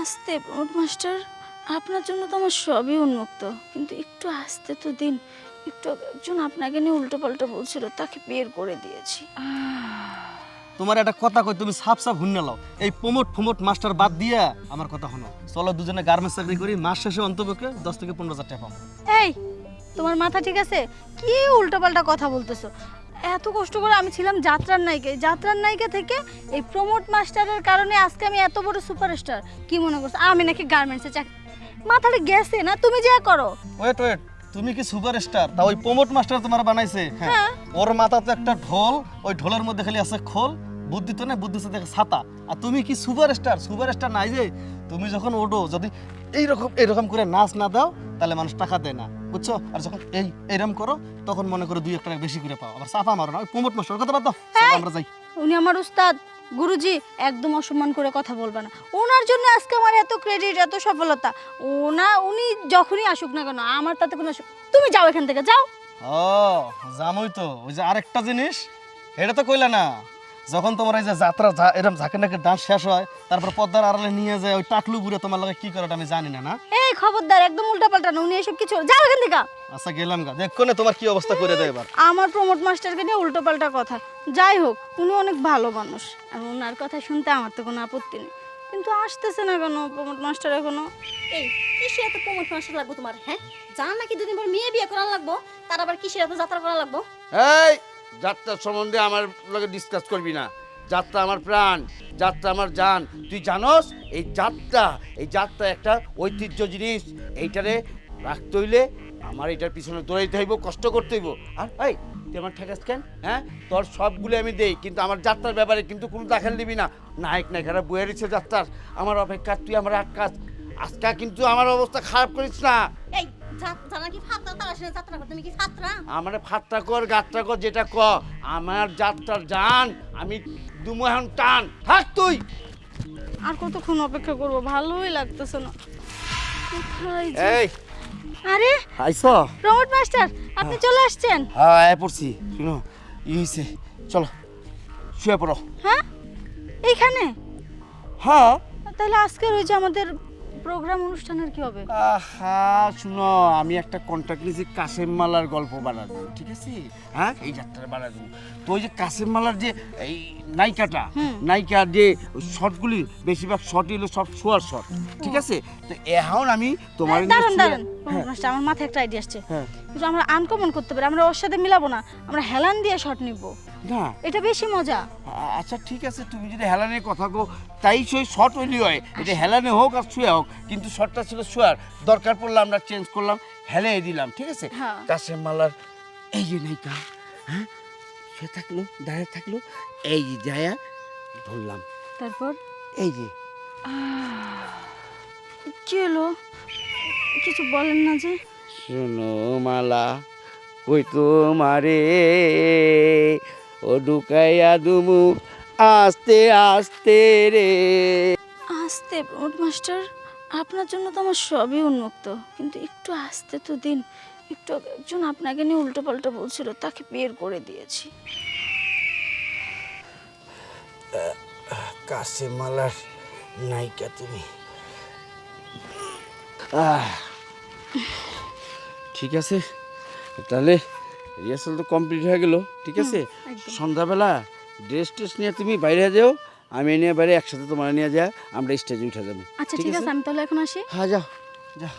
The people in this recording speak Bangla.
আস্তে প্রমোদ মাস্টার, আপনার জন্য তো আমার সবই উন্মুক্ত, কিন্তু একটু আস্তে তো দিন। একটু একজন আপনাকে নিয়ে উল্টো পাল্টা বলছিল, তাকে বের করে দিয়েছি। তোমার একটা কথা কই, তুমি সাপ সাপ হুন্না লাও। এই প্রমোট মাস্টার বাদ দিয়া আমার কথা শোনো, চলো দুজনে গার্মেন্টস চাকরি করি, মাস শেষে অন্তপক্ষে 10 থেকে 15,000 টাকা পাবো। এই, তোমার মাথা ঠিক আছে? কি উল্টো পাল্টা কথা বলতেছো? এত কষ্ট করে আমি ছিলাম যাত্রার নায়িকা থেকে এই প্রমোট মাস্টারের কারণে আজকে আমি এত বড় সুপারস্টার। কি মনে করছো আমি নাকি গার্মেন্টসে চাকরি? মাথাটা গেছে না? তুমি যা করো। ওয়েট, তুমি কি সুপারস্টার? তা ওই প্রমোট মাস্টার তোমার বানাইছে? হ্যাঁ, ওর মাথাতে একটা ঢোল, ওই ঢোলের মধ্যে খালি আছে খোল, বুদ্ধি তো না, বুদ্ধি সাথে ছাতা। আর তুমি কি সুপারস্টার নাই যে তুমি যখন ওঠো, যদি এইরকম করে নাচ না দাও তাহলে মানুষ টাকা দেয় না, বুঝছো? আর যখন এইরকম করো তখন মনে করো 2-1 টাকা বেশি করে পাও। আবার চাপা মারো না। ওই প্রমোট মাস্টার কথা বাদ দাও, চলো আমরা যাই। উনি আমার উস্তাদ, গুরুজি, একদম অসম্মান করে কথা বলবে না। ওনার জন্য আজকে আমার এত ক্রেডিট, এত সফলতা। উনি যখনই আসুক না কেন আমার তাতে কোনো তুমি যাও এখান থেকে, যাও। ও জামই তো, ওই যে আরেকটা জিনিস, এটা তো কইলা না, যখন তোমার এই যে যাত্রা এরকম ঝাঁকে নাকে ডান্স শেষ হয়, তারপর পদ্মার আড়ালে নিয়ে যায় ওই টাকলু বুড়ে তোমার লগে কি করে আমি জানি না। না এই খবরদার, একদম উল্টা পাল্টা না। উনি এসব কিছু, যাও এখান থেকে। আচ্ছা গেলাম গা, দেখো না তোমার কি অবস্থা করে দেয় এবার। আমার প্রমোট মাস্টারকে নিয়ে উল্টো পাল্টা কথা। যাই হোক, উনি অনেক ভালো মানুষ, আর ওনার কথা শুনতে আমার তো কোনো আপত্তি নেই, কিন্তু আসতেছে না কেন প্রমোট মাস্টার এখনো? এই কিসে এত প্রমোট মাস্টার লাগবো তোমার? হ্যাঁ, জান নাকি দুদিন পর মেয়ে বিয়ে করা লাগবো, তার আবার কিসের এত যাত্রা করা লাগবো? এই যাত্রার সম্বন্ধে আমার লগে ডিসকাস করবি না। যাত্রা আমার প্রাণ, যাত্রা আমার জান। তুই জানোস এই যাত্রা একটা ঐতিহ্য জিনিস। এইটারে রাখতে হইলে আমার এটার পিছনে দৌড়াইতে হইব, কষ্ট করতে হইব। আর এই তুই আমার ঠেকাস কেন? হ্যাঁ, তোর সবগুলো আমি দেই, কিন্তু আমার যাত্রার ব্যাপারে কিন্তু কোনো দাখাল দিবি না। নায়ক নায়িকারা বয়ে রয়েছে যাত্রার, আমার অপেক্ষা, তুই আমার এক কাজ। আজকে কিন্তু আমার অবস্থা খারাপ করিস না। এই যাত্রা নাকি ফাত্রা, তার আসলে যাত্রা করতে তুমি কি ফাত্রা? আমার ফাত্রা কর গাত্রা কর, যেটা ক। আমার যাত্রার জান, আমি দুমো এখন টান। থাক তুই। আর কতক্ষণ অপেক্ষা করবো? ভালোই লাগতেছে না। কোথায় যে- এই আরে আইস? প্রমোট মাস্টার, আপনি চলে আসছেন? হ্যাঁ পড়ছি। শুনো, হয়েছে, চলো শুয়ে পড়ো। হ্যাঁ, এইখানে? হ্যাঁ। তাহলে আজকের ওই যে আমাদের প্রোগ্রাম অনুষ্ঠানের কি হবে? হ্যাঁ শুনো, আমি একটা কন্ট্রাক্ট নিয়েছি কাসেম মালার গল্প বানাবো, ঠিক আছে? হ্যাঁ, এই যাত্রা বানাবো। তো ওই যে কাসেম মালার যে এই নায়িকার যে শর্টগুলি, বেশিরভাগ শর্টই হলো সব শোয়ার শর্ট, ঠিক আছে? তো এখন আমি তোমার দাঁড়ান প্রমোট মাস্টার, আমার মাথায় একটা আইডিয়া আসছে। কিন্তু আমরা আনকমন করতে পারি, আমরা ওর সাথে মিলাবো না, আমরা হেলান দিয়ে শট নিব। না, এটা বেশি মজা। আচ্ছা ঠিক আছে, তুমি যদি হেলানের কথা কো, তাই সই শর্ট হইলি হয়। এটা হেলানে হোক আর শুয়ে হোক, কিন্তু শর্টটা ছিল শুয়ার। দরকার পড়লে আমরা চেঞ্জ করলাম, হেলে দিলাম, ঠিক আছে? হ্যাঁ। কাসেম মালার এই যে নায়িকা, হ্যাঁ, সে থাকলো, দাঁড়িয়ে থাকলো, এই যে যায়া ধরলাম, তারপর এই যে। কি হলো? কিছু বলেন না যে? শোনো মালা, কই তোমারে ও ঢুকাইয়া দুমু আস্তে আস্তে রে। আস্তে প্রমোট মাস্টার, আপনার জন্য তো আমার সবই উন্মুক্ত, কিন্তু একটু আস্তে তো দিন। একটু একজন আপনাকে নিয়ে উল্টো পাল্টা বলছিল, তাকে বের করে দিয়েছি। কাসেম মালার নায়িকা তুমি। ঠিক আছে, তাহলে রিহার্সাল তো কমপ্লিট হয়ে গেল, ঠিক আছে? সন্ধ্যাবেলা ড্রেস নিয়ে তুমি বাইরে যাও, আমি নিয়ে বাইরে একসাথে তোমার নিয়ে যা, আমরা স্টেজে উঠে যাবো। আচ্ছা ঠিক আছে, আমি তাহলে এখন আসি। হ্যাঁ যাও যাও।